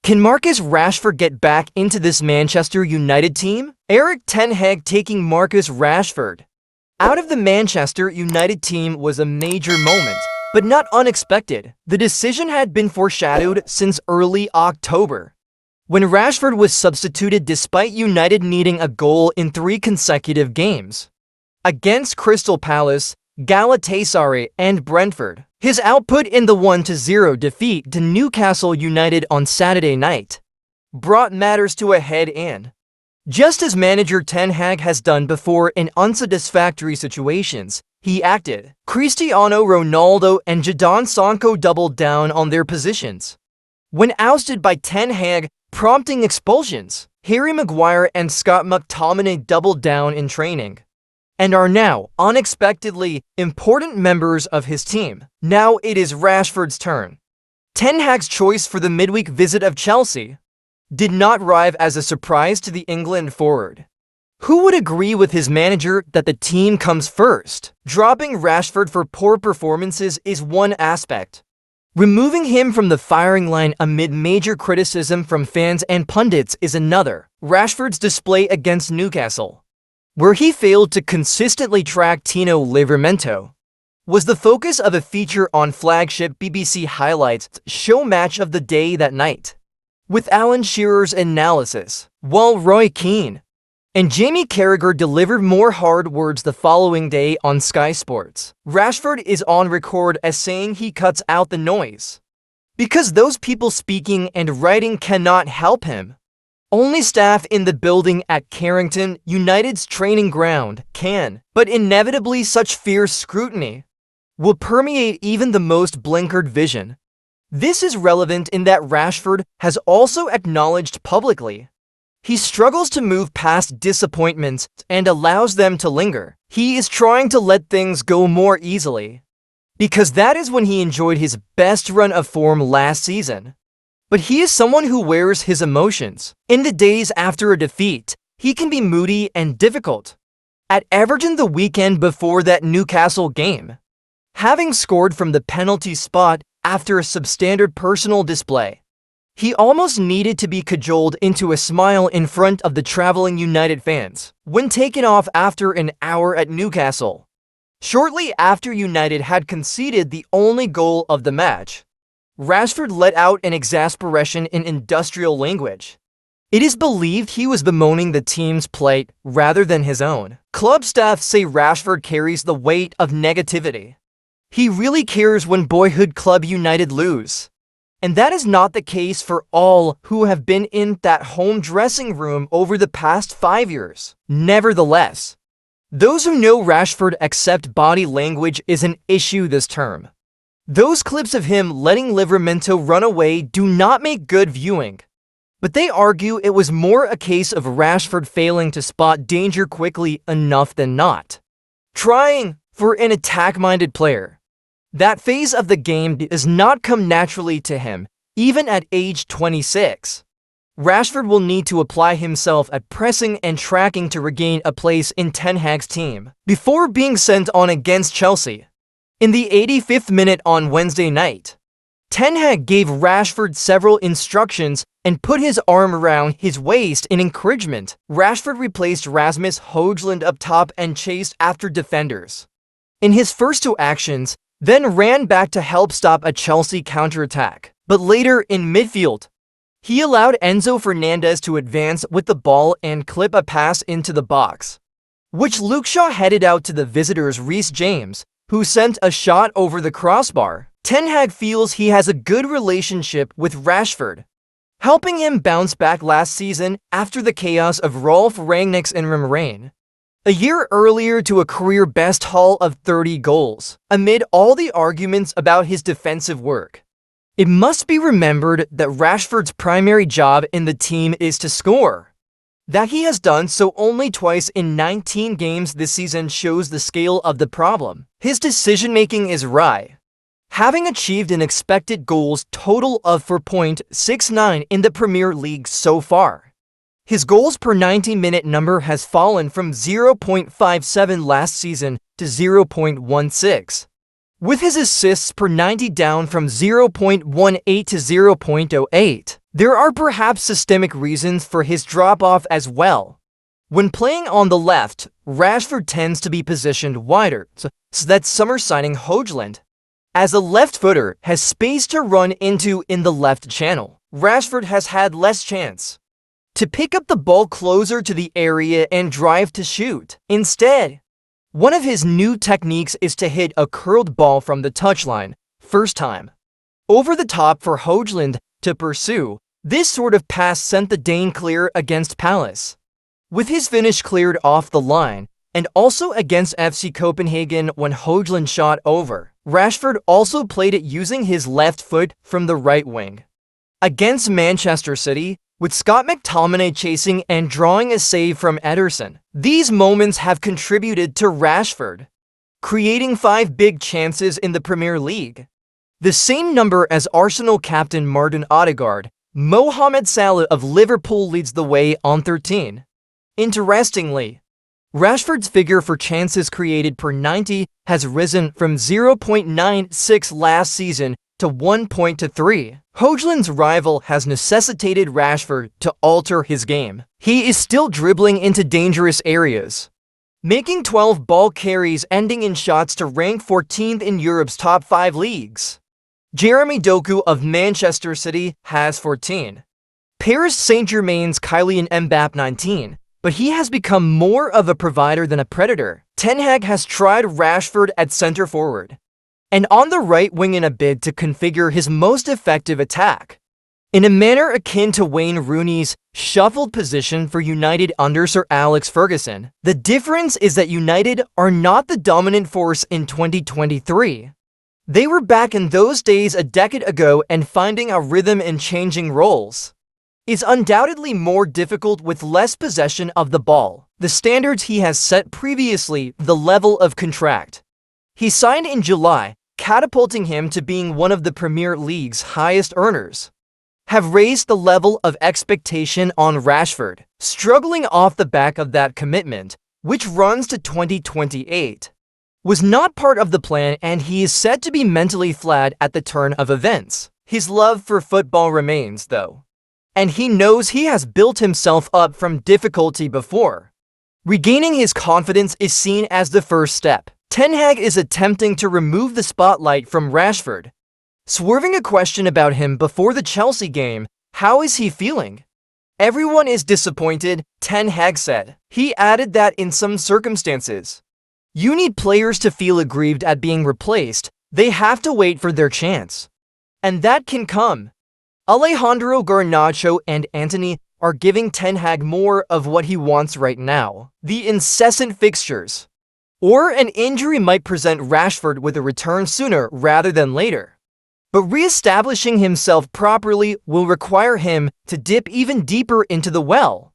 Can Marcus Rashford get back into this Manchester United team? Erik Ten Hag taking Marcus Rashford out of the Manchester United team was a major moment, but not unexpected. The decision had been foreshadowed since early October, when Rashford was substituted despite United needing a goal in 3 consecutive games against Crystal Palace, Galatasaray and Brentford. His output in the 1-0 defeat to Newcastle United on Saturday night brought matters to a head and, just as manager Ten Hag has done before in unsatisfactory situations, he acted. Cristiano, Ronaldo and Jadon Sancho doubled down on their positions when ousted by Ten Hag, prompting expulsions. Maguire and Scott McTominay doubled down in training and are now, unexpectedly, important members of his team. Now it is Rashford's turn. Ten Hag's choice for the midweek visit of Chelsea did not arrive as a surprise to the England forward. Who would agree with his manager that the team comes first? Dropping Rashford for poor performances is one aspect. Removing him from the firing line amid major criticism from fans and pundits is another. Rashford's display against Newcastle, where he failed to consistently track Tino Livramento, was the focus of a feature on flagship BBC Highlights show Match of the Day that night, with Alan Shearer's analysis, while Roy Keane and Jamie Carragher delivered more hard words the following day on Sky Sports. Rashford is on record as saying he cuts out the noise because those people speaking and writing cannot help him. Only staff in the building at Carrington, United's training ground, can, but inevitably such fierce scrutiny will permeate even the most blinkered vision. This is relevant in that Rashford has also acknowledged publicly he struggles to move past disappointments and allows them to linger. He is trying to let things go more easily, because that is when he enjoyed his best run of form last season. But he is someone who wears his emotions. In the days after a defeat, he can be moody and difficult. At Everton the weekend before that Newcastle game, having scored from the penalty spot after a substandard personal display, he almost needed to be cajoled into a smile in front of the traveling United fans when taken off after an hour at Newcastle, shortly after United had conceded the only goal of the match. Rashford let out an exasperation in industrial language. It is believed he was bemoaning the team's plight rather than his own. Club staff say Rashford carries the weight of negativity. He really cares when boyhood club United lose. And that is not the case for all who have been in that home dressing room over the past 5 years. Nevertheless, those who know Rashford accept body language is an issue this term. Those clips of him letting Livramento run away do not make good viewing, but they argue it was more a case of Rashford failing to spot danger quickly enough than not trying for an attack-minded player. That phase of the game does not come naturally to him, even at age 26. Rashford will need to apply himself at pressing and tracking to regain a place in Ten Hag's team before being sent on against Chelsea. In the 85th minute on Wednesday night, Ten Hag gave Rashford several instructions and put his arm around his waist in encouragement. Rashford replaced Rasmus Højlund up top and chased after defenders in his first 2 actions, then ran back to help stop a Chelsea counterattack. But later in midfield, he allowed Enzo Fernandez to advance with the ball and clip a pass into the box, which Luke Shaw headed out to the visitors' Reece James, who sent a shot over the crossbar. Ten Hag feels he has a good relationship with Rashford, helping him bounce back last season after the chaos of Rolf Rangnick's interim reign, a year earlier to a career-best haul of 30 goals. Amid all the arguments about his defensive work, it must be remembered that Rashford's primary job in the team is to score. That he has done so only twice in 19 games this season shows the scale of the problem. His decision-making is wry, having achieved an expected goals total of 4.69 in the Premier League so far. His goals per 90-minute number has fallen from 0.57 last season to 0.16, with his assists per 90 down from 0.18 to 0.08. There are perhaps systemic reasons for his drop-off as well. When playing on the left, Rashford tends to be positioned wider, so that summer signing Højlund, as a left footer, has space to run into in the left channel. Rashford has had less chance to pick up the ball closer to the area and drive to shoot. Instead, one of his new techniques is to hit a curled ball from the touchline, first time, over the top for Højlund to pursue. This sort of pass sent the Dane clear against Palace, with his finish cleared off the line, and also against FC Copenhagen when Højlund shot over. Rashford also played it using his left foot from the right wing against Manchester City, with Scott McTominay chasing and drawing a save from Ederson. These moments have contributed to Rashford creating 5 big chances in the Premier League, the same number as Arsenal captain Martin Odegaard. Mohamed Salah of Liverpool leads the way on 13. Interestingly, Rashford's figure for chances created per 90 has risen from 0.96 last season to 1.3. Højlund's rival has necessitated Rashford to alter his game. He is still dribbling into dangerous areas, making 12 ball carries ending in shots to rank 14th in Europe's top 5 leagues. Jeremy Doku of Manchester City has 14. Paris Saint-Germain's Kylian Mbappé 19, but he has become more of a provider than a predator. Ten Hag has tried Rashford at centre forward and on the right wing in a bid to configure his most effective attack, in a manner akin to Wayne Rooney's shuffled position for United under Sir Alex Ferguson. The difference is that United are not the dominant force in 2023. They were back in those days a decade ago, and finding a rhythm in changing roles is undoubtedly more difficult with less possession of the ball. The standards he has set previously, the level of contract he signed in July, catapulting him to being one of the Premier League's highest earners, have raised the level of expectation on Rashford, struggling off the back of that commitment, which runs to 2028. Was not part of the plan, and he is said to be mentally flat at the turn of events. His love for football remains, though, and he knows he has built himself up from difficulty before. Regaining his confidence is seen as the first step. Ten Hag is attempting to remove the spotlight from Rashford, swerving a question about him before the Chelsea game. How is he feeling? Everyone is disappointed, Ten Hag said. He added that in some circumstances, you need players to feel aggrieved at being replaced. They have to wait for their chance, and that can come. Alejandro Garnacho and Antony are giving Ten Hag more of what he wants right now. The incessant fixtures or an injury might present Rashford with a return sooner rather than later. But re-establishing himself properly will require him to dip even deeper into the well.